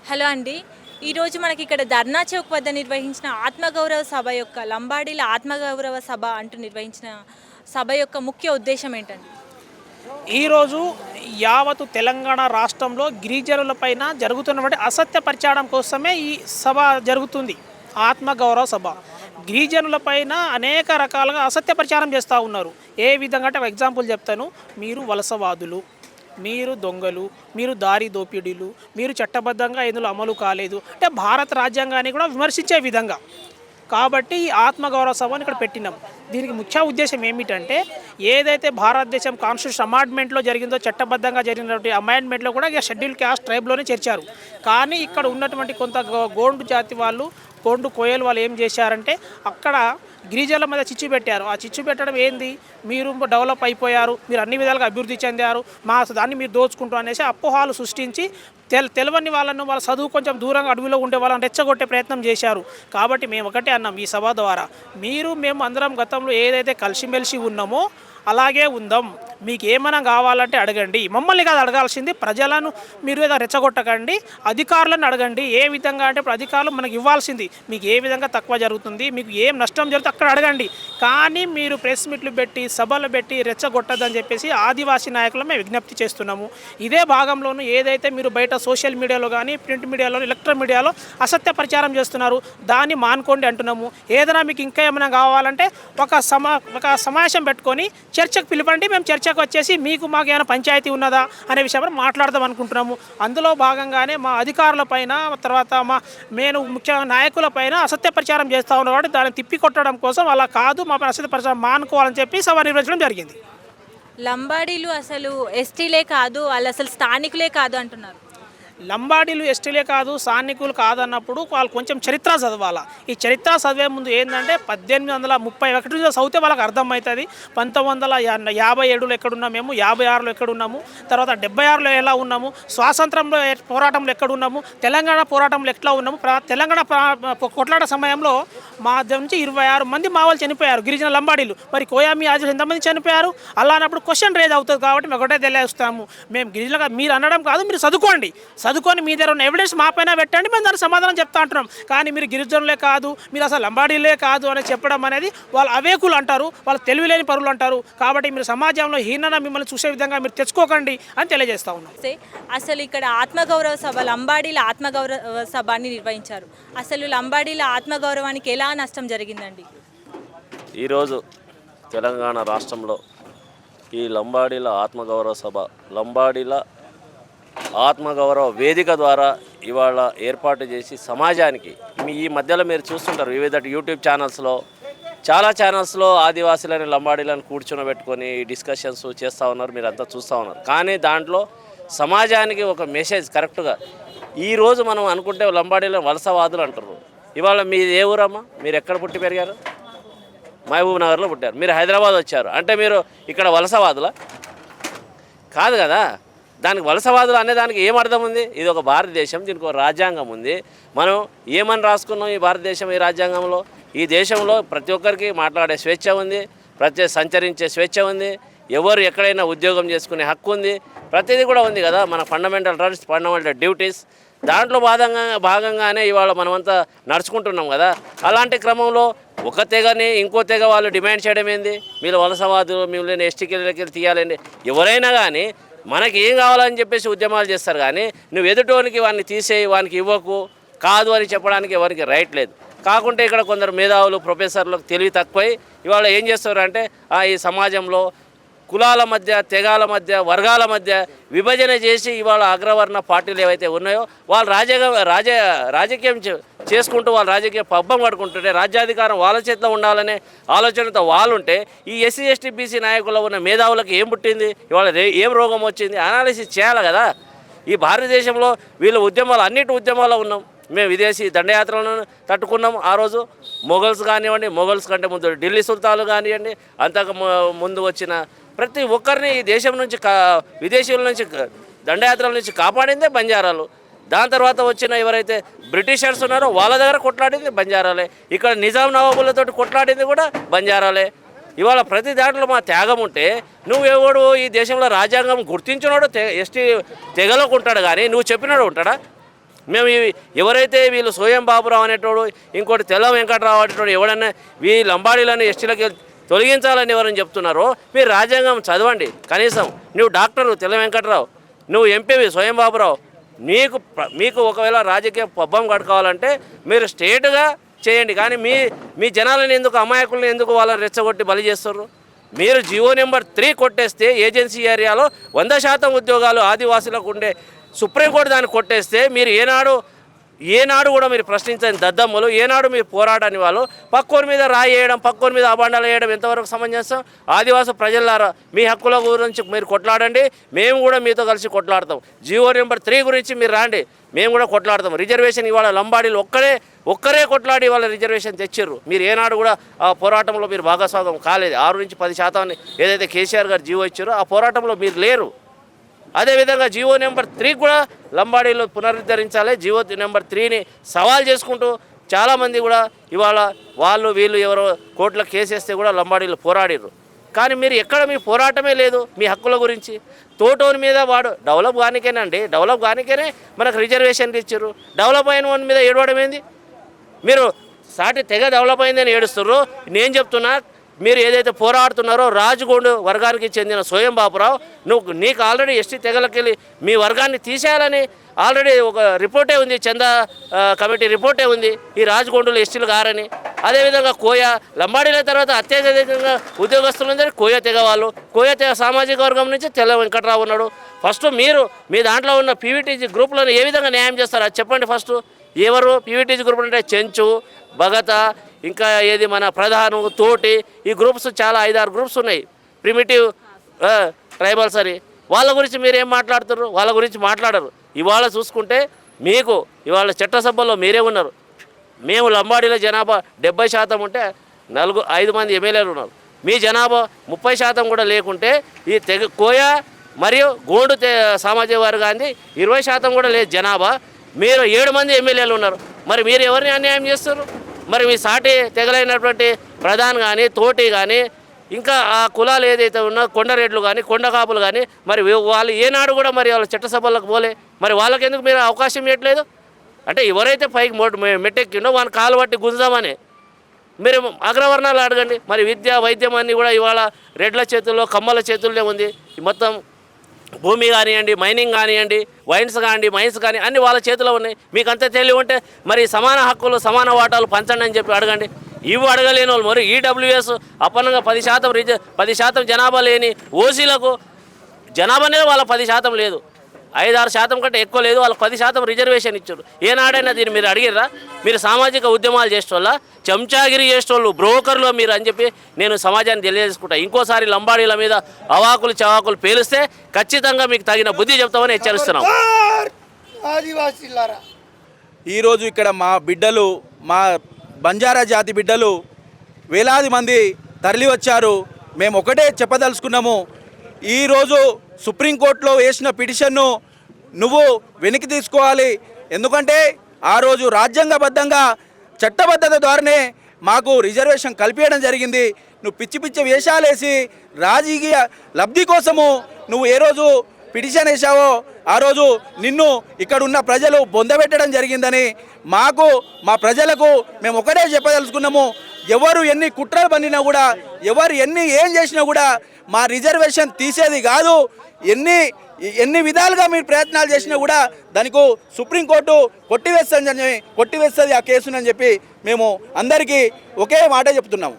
Hello అండి. ఈరోజు మనకి ఇక్కడ ధర్నా చౌక్ వద్ద నిర్వహించిన ఆత్మగౌరవ సభ యొక్క లంబాడీల ఆత్మగౌరవ సభ అంటూ నిర్వహించిన సభ యొక్క ముఖ్య ఉద్దేశం ఏంటండి? ఈరోజు యావత్తు తెలంగాణ రాష్ట్రంలో గిరిజనులపైన జరుగుతున్నటువంటి అసత్య ప్రచారం కోసమే ఈ సభ జరుగుతుంది. ఆత్మగౌరవ సభ గిరిజనులపైన అనేక రకాలుగా అసత్య ప్రచారం చేస్తూ ఉన్నారు. ఏ విధంగా అంటే ఎగ్జాంపుల్ చెప్తాను. మీరు వలసవాదులు, మీరు దొంగలు, మీరు దారి దోపిడీలు, మీరు చట్టబద్ధంగా ఇందులో అమలు కాలేదు అంటే భారత రాజ్యాంగాన్ని కూడా విమర్శించే విధంగా. కాబట్టి ఈ ఆత్మగౌరవ సభను ఇక్కడ పెట్టినాం. దీనికి ముఖ్య ఉద్దేశం ఏమిటంటే ఏదైతే భారతదేశం కాన్స్టిట్యూషన్ అమెండ్మెంట్లో జరిగిందో, చట్టబద్ధంగా జరిగినటువంటి అమెండ్మెంట్లో కూడా ఇక షెడ్యూల్ క్యాస్ట్ ట్రైబ్లోనే చేర్చారు. కానీ ఇక్కడ ఉన్నటువంటి కొంత గోండు జాతి వాళ్ళు, గోండు కోయలు వాళ్ళు ఏం చేశారంటే అక్కడ గిరిజనుల మీద చిచ్చు పెట్టారు. ఆ చిచ్చు పెట్టడం ఏంది, మీరు డెవలప్ అయిపోయారు, మీరు అన్ని విధాలుగా అభివృద్ధి చెందారు, మా దాన్ని మీరు దోచుకుంటారు అనేసి అపోహాలు సృష్టించి తెలియని వాళ్ళను, వాళ్ళ చదువు కొంచెం దూరంగా అడవిలో ఉండే వాళ్ళని రెచ్చగొట్టే ప్రయత్నం చేశారు. కాబట్టి మేము ఒకటే అన్నాం ఈ సభ ద్వారా, మేము అందరం గతంలో ఏదైతే కలిసిమెలిసి ఉన్నామో అలాగే ఉందాం. మీకు ఏమైనా కావాలంటే అడగండి, మమ్మల్ని కాదు అడగాల్సింది, ప్రజలను మీరు ఏదో రెచ్చగొట్టకండి, అధికారులను అడగండి. ఏ విధంగా అంటే ఇప్పుడు అధికారులు మనకు ఇవ్వాల్సింది, మీకు ఏ విధంగా తక్కువ జరుగుతుంది, మీకు ఏం నష్టం జరుగుతుంది అక్కడ అడగండి. కానీ మీరు ప్రెస్ మీట్లు పెట్టి సభలు పెట్టి రెచ్చగొట్టదని చెప్పేసి ఆదివాసీ నాయకులు మేము విజ్ఞప్తి చేస్తున్నాము. ఇదే భాగంలోనూ ఏదైతే మీరు బయట సోషల్ మీడియాలో కానీ ప్రింట్ మీడియాలో ఎలక్ట్రానిక్ మీడియాలో అసత్య ప్రచారం చేస్తున్నారు, దాన్ని మానుకోండి అంటున్నాము. ఏదైనా మీకు ఇంకా ఏమైనా కావాలంటే ఒక సమావేశం పెట్టుకొని చర్చకు పిలవండి, మేము చర్చకు వచ్చేసి మీకు మాకు ఏమైనా పంచాయతీ ఉన్నదా అనే విషయంలో మాట్లాడదాం అనుకుంటున్నాము. అందులో భాగంగానే మా అధికారుల పైన, తర్వాత నేను ముఖ్య నాయకుల పైన అసత్య ప్రచారం చేస్తూ ఉన్న కాబట్టి దాన్ని తిప్పికొట్టడం కోసం అలా కాదు, మా పైన అసత్య ప్రచారం మానుకోవాలని చెప్పి సభ నిర్వహించడం జరిగింది. లంబాడీలు అసలు ఎస్టీలే కాదు, వాళ్ళు అసలు స్థానికులే కాదు అంటున్నారు. లంబాడీలు ఎస్టీలే కాదు, స్థానికులు కాదన్నప్పుడు వాళ్ళు కొంచెం చరిత్ర చదవాలా. ఈ చరిత్ర చదివే ముందు ఏంటంటే 1831 చదివితే వాళ్ళకి అర్థమవుతుంది. 1957లో ఎక్కడున్నాం, మేము 56లో ఎక్కడున్నాము, తర్వాత 76లో ఎలా ఉన్నాము, స్వాతంత్రంలో పోరాటంలో ఎక్కడున్నాము, తెలంగాణ పోరాటంలో ఎట్లా ఉన్నాము. తెలంగాణ కొట్లాట సమయంలో మా నుంచి 26 మంది మా వాళ్ళు చనిపోయారు, గిరిజన లంబాడీలు. మరి కోయామి ఆదివాసులు ఎంతమంది చనిపోయారు? అలా అన్నప్పుడు క్వశ్చన్ రేజ్ అవుతుంది. కాబట్టి మేము ఒకటే తెలియజేస్తాము, మేము గిరిజన మీరు అనడం కాదు, మీరు చదువుకొని మీ దగ్గర ఉన్న ఎవిడెన్స్ మా పైన పెట్టండి, మేము దానికి సమాధానం చెప్తా అంటున్నాం. కానీ మీరు గిరిజనులే కాదు, మీరు అసలు లంబాడీలే కాదు అని చెప్పడం అనేది వాళ్ళు అవేకులు అంటారు, వాళ్ళు తెలివిలేని పరులు అంటారు. కాబట్టి మీరు సమాజంలో హీనన మిమ్మల్ని చూసే విధంగా మీరు తెచ్చుకోకండి అని తెలియజేస్తా ఉన్నాం. అసలు ఇక్కడ ఆత్మగౌరవ సభ, లంబాడీల ఆత్మగౌరవ సభని నిర్వహించారు. అసలు లంబాడీల ఆత్మగౌరవానికి ఎలా నష్టం జరిగిందండి? ఈరోజు తెలంగాణ రాష్ట్రంలో ఈ లంబాడీల ఆత్మగౌరవ సభ, లంబాడీల ఆత్మగౌరవ వేదిక ద్వారా ఇవాళ ఏర్పాటు చేసి సమాజానికి ఈ మధ్యలో మీరు చూస్తుంటారు వివిధ యూట్యూబ్ ఛానల్స్లో, చాలా ఛానల్స్లో ఆదివాసీలని లంబాడీలను కూర్చోబెట్టుకొని డిస్కషన్స్ చేస్తూ ఉన్నారు, మీరు అంతా చూస్తూ ఉన్నారు. కానీ దాంట్లో సమాజానికి ఒక మెసేజ్ కరెక్ట్గా ఈరోజు మనం అనుకుంటే లంబాడీలను వలసవాదులు అంటారు. ఇవాళ మీది ఏ ఊరమ్మా, మీరు ఎక్కడ పుట్టి పెరిగారు? మహబూబ్ నగర్లో పుట్టారు, మీరు హైదరాబాద్ వచ్చారు అంటే మీరు ఇక్కడ వలసవాదులా? కాదు కదా. దానికి వలసవాదులు అనే దానికి ఏం అర్థం ఉంది? ఇది ఒక భారతదేశం, దీనికి ఒక రాజ్యాంగం ఉంది. మనం ఏమని రాసుకున్నాం ఈ భారతదేశం, ఈ రాజ్యాంగంలో? ఈ దేశంలో ప్రతి ఒక్కరికి మాట్లాడే స్వేచ్ఛ ఉంది, సంచరించే స్వేచ్ఛ ఉంది, ఎవరు ఎక్కడైనా ఉద్యోగం చేసుకునే హక్కు ఉంది, ప్రతిదీ కూడా ఉంది కదా. మన ఫండమెంటల్ రైట్స్, ఫండమెంటల్ డ్యూటీస్, దాంట్లో భాగంగానే ఇవాళ మనమంతా నడుచుకుంటున్నాం కదా. అలాంటి క్రమంలో ఒక తెగని ఇంకో తెగ వాళ్ళు డిమాండ్ చేయడం ఏంది? మీరు వలసవాదులు, మిమ్మల్ని ఎస్టీకి తీయాలండి. ఎవరైనా కానీ మనకి ఏం కావాలని చెప్పేసి ఉద్యమాలు చేస్తారు. కానీ నువ్వు ఎదుటోనికి వాడిని తీసేయి, వానికి ఇవ్వకు, కాదు అని చెప్పడానికి ఎవరికి రైట్ లేదు. కాకుంటే ఇక్కడ కొందరు మేధావులు, ప్రొఫెసర్లకు తెలివి తక్కువై ఇవాళ ఏం చేస్తారు అంటే ఈ సమాజంలో కులాల మధ్య, తెగాల మధ్య, వర్గాల మధ్య విభజన చేసి ఇవాళ అగ్రవర్ణ పార్టీలు ఏవైతే ఉన్నాయో వాళ్ళు రాజకీయం చేసుకుంటూ వాళ్ళు రాజకీయ పబ్బం పడుకుంటుంటే రాజ్యాధికారం వాళ్ళ చేతిలో ఉండాలనే ఆలోచనతో వాళ్ళు ఉంటే ఈ ఎస్సీ ఎస్టీ బీసీ నాయకుల్లో ఉన్న మేధావులకు ఏం పుట్టింది, ఇవాళ ఏం రోగం వచ్చింది అనాలిసిస్ చేయాలి కదా. ఈ భారతదేశంలో వీళ్ళ అన్నిటి ఉద్యమాల్లో ఉన్నాం. మేము విదేశీ దండయాత్రలను తట్టుకున్నాం. ఆ రోజు మొఘల్స్ కానివ్వండి, మొఘల్స్ కంటే ముందు ఢిల్లీ సుల్తాన్లు కానివ్వండి, అంతకు ముందు వచ్చిన ప్రతి ఒక్కరిని ఈ దేశం నుంచి విదేశీయుల నుంచి దండయాత్రల నుంచి కాపాడిందే బంజారాలు. దాని తర్వాత వచ్చిన ఎవరైతే బ్రిటిషర్స్ ఉన్నారో వాళ్ళ దగ్గర కొట్లాడింది బంజారాలే. ఇక్కడ నిజాం నవాబులతో కొట్లాడింది కూడా బంజారాలే. ఇవాళ ప్రతి దాంట్లో మా త్యాగం ఉంటే నువ్వెవడు ఈ దేశంలో రాజ్యాంగం గుర్తించినోడు ఎస్టీ తెగలోకి ఉంటాడు, కానీ నువ్వు చెప్పినాడు ఉంటాడా? మేము ఎవరైతే వీళ్ళు సోయం బాబురావు అనేటోడు ఇంకోటి తెల్ల వెంకట్రావు అనేటోడు ఎవడన్నా ఈ లంబాడీలను ఎస్టీలకి తొలగించాలని ఎవరని చెప్తున్నారో మీరు రాజ్యాంగం చదవండి. కనీసం నువ్వు డాక్టరు తెల్ల వెంకట్రావు, నువ్వు ఎంపీవి సోయం బాబురావు, మీకు ఒకవేళ రాజకీయ పబ్బం కట్టుకోవాలంటే మీరు స్ట్రేట్గా చేయండి. కానీ మీ జనాలను ఎందుకు, అమాయకులను ఎందుకు వాళ్ళని రెచ్చగొట్టి బలి చేస్తారు? మీరు జియో నెంబర్ 3 కొట్టేస్తే ఏజెన్సీ ఏరియాలో 100% ఉద్యోగాలు ఆదివాసులకు ఉండే సుప్రీంకోర్టు దాన్ని కొట్టేస్తే మీరు ఏనాడు కూడా మీరు ప్రశ్నించని దద్దమ్మలు, ఏనాడు మీరు పోరాడని వాళ్ళు పక్కోని మీద రాయి వేయడం, పక్కోని మీద అబాండాలు వేయడం ఎంతవరకు సమంజసం? ఆదివాసీ ప్రజలారా, మీ హక్కుల గురించి మీరు కొట్లాడండి, మేము కూడా మీతో కలిసి కొట్లాడతాం. జియో నెంబర్ 3 గురించి మీరు రాండి, మేము కూడా కొట్లాడతాం. రిజర్వేషన్ ఇవాళ లంబాడీలు ఒక్కరే కొట్లాడి వాళ్ళ రిజర్వేషన్ తెచ్చారు. మీరు ఏనాడు కూడా ఆ పోరాటంలో మీరు భాగస్వామ్యం కాలేదు. 6 నుంచి 10% ఏదైతే కేసీఆర్ గారు జీవో ఇచ్చారో ఆ పోరాటంలో మీరు లేరు. అదేవిధంగా జియో నెంబర్ 3 కూడా లంబాడీలో పునరుద్ధరించాలి. జియో నెంబర్ 3ని సవాల్ చేసుకుంటూ చాలామంది కూడా ఇవాళ వీళ్ళు ఎవరో కోర్టులో కేసేస్తే కూడా లంబాడీలు పోరాడిర్రు. కానీ మీరు ఎక్కడ మీ పోరాటమే లేదు మీ హక్కుల గురించి. తోటోని మీద వాడు డెవలప్ కానికేనండి, డెవలప్ కానికేనే మనకు రిజర్వేషన్లు ఇచ్చారు. డెవలప్ అయిన వాని మీద ఏడవడం ఏంది? మీరు సాటి తెగ డెవలప్ అయిందని ఏడుస్తుర్రు. నేను చెప్తున్నా, మీరు ఏదైతే పోరాడుతున్నారో రాజగోండు వర్గానికి చెందిన సోయం బాబురావు, నీకు ఆల్రెడీ ఎస్టీ తెగలకెళ్ళి మీ వర్గాన్ని తీసేయాలని ఆల్రెడీ ఒక రిపోర్టే ఉంది, చందా కమిటీ రిపోర్టే ఉంది, ఈ రాజగోండులు ఎస్టీలు గారని. అదేవిధంగా కోయ లంబాడీల తర్వాత అత్యధికంగా ఉద్యోగస్తులు ఉందని కోయ తెగ వాళ్ళు, కోయ తెగ సామాజిక వర్గం నుంచి తెల్ల వెంకట్రావు ఉన్నాడు. ఫస్ట్ మీరు మీ దాంట్లో ఉన్న పీవీటీజీ గ్రూపులను ఏ విధంగా న్యాయం చేస్తారు అది చెప్పండి. ఫస్ట్ ఎవరు పీవీటీజీ గ్రూపులు అంటే చెంచు, భగత, ఇంకా ఏది మన ప్రధాను, తోటి, ఈ గ్రూప్స్ చాలా 5-6 గ్రూప్స్ ఉన్నాయి. ప్రిమిటివ్ ట్రైబల్స్ అని. వాళ్ళ గురించి మీరేం మాట్లాడుతున్నారు? వాళ్ళ గురించి మాట్లాడరు. ఇవాళ చూసుకుంటే మీకు ఇవాళ చట్టసభల్లో మీరే ఉన్నారు. మేము లంబాడీల జనాభా 70% ఉంటే 5 మంది ఎమ్మెల్యేలు ఉన్నారు. మీ జనాభా 30% కూడా లేకుంటే ఈ కోయ మరియు గోండు సామాజిక వర్గాన్ని 20% కూడా లేదు జనాభా. మీరు 7 మంది ఎమ్మెల్యేలు ఉన్నారు. మరి మీరు ఎవరిని అన్యాయం చేస్తారు? మరి మీ సాటి తెగలైనటువంటి ప్రధాన్ కానీ, తోటి కానీ, ఇంకా ఆ కులాలు ఏదైతే ఉన్నా కొండరెడ్లు కానీ, కొండకాపులు కానీ, మరి వాళ్ళు ఏనాడు కూడా మరి వాళ్ళ చట్టసభలకు పోలే. మరి వాళ్ళకి ఎందుకు మీరు అవకాశం ఇవ్వట్లేదు? అంటే ఎవరైతే పైకి మెట్టెక్కిండో వాళ్ళని కాలు పట్టి గుంజామని మీరు అగ్రవర్ణాలు అడగండి. మరి విద్య, వైద్యం అన్నీ కూడా ఇవాళ రెడ్ల చేతుల్లో, కమ్మల చేతుల్లో ఉంది. మొత్తం భూమి కానివ్వండి, మైనింగ్ కానివ్వండి, వైన్స్ కానివ్వండి, మైన్స్ కానీ అన్నీ వాళ్ళ చేతిలో ఉన్నాయి. మీకు అంత తెలివి ఉంటే మరి సమాన హక్కులు, సమాన వాటాలు పంచండి అని చెప్పి అడగండి. ఇవి అడగలేని వాళ్ళు మరి ఈడబ్ల్యూఎస్ అప్పనంగా 10% జనాభా లేని ఓసీలకు జనాభా అనేది వాళ్ళ 10% లేదు, 5-6% కంటే ఎక్కువ లేదు. వాళ్ళకి 10% రిజర్వేషన్ ఇచ్చారు. ఏనాడైనా దీన్ని మీరు అడిగిర్రా? మీరు సామాజిక ఉద్యమాలు చేసేటోళ్ళ, చెంచాగిరి చేసేటోళ్ళు, బ్రోకర్లు మీరు అని చెప్పి నేను సమాజాన్ని తెలియజేసుకుంటా. ఇంకోసారి లంబాడీల మీద అవాకులు చవాకులు పేలిస్తే ఖచ్చితంగా మీకు తగిన బుద్ధి చెప్తామని హెచ్చరిస్తున్నాం. ఈరోజు ఇక్కడ మా బిడ్డలు, మా బంజారా జాతి బిడ్డలు వేలాది మంది తరలి వచ్చారు. మేము ఒకటే చెప్పదలుచుకున్నాము, ఈరోజు సుప్రీంకోర్టులో వేసిన పిటిషన్ను నువ్వు వెనక్కి తీసుకోవాలి. ఎందుకంటే ఆ రోజు రాజ్యాంగబద్ధంగా చట్టబద్ధత ద్వారానే మాకు రిజర్వేషన్ కల్పించడం జరిగింది. నువ్వు పిచ్చి వేషాలేసి రాజకీయ లబ్ధి కోసము నువ్వు ఏ రోజు పిటిషన్ వేసావో ఆ రోజు నిన్ను ఇక్కడ ఉన్న ప్రజలు బొందబెట్టడం జరిగిందని మా ప్రజలకు మేము ఒకటే చెప్పదలుచుకున్నాము. ఎవరు ఎన్ని కుట్రలు పన్నినా కూడా, ఎవరు ఏం చేసినా కూడా మా రిజర్వేషన్ తీసేది కాదు. ఎన్ని విధాలుగా మీరు ప్రయత్నాలు చేసినా కూడా దానికి సుప్రీంకోర్టు కొట్టివేస్తుంది ఆ కేసునని చెప్పి మేము అందరికీ ఒకే మాట చెప్తున్నాము.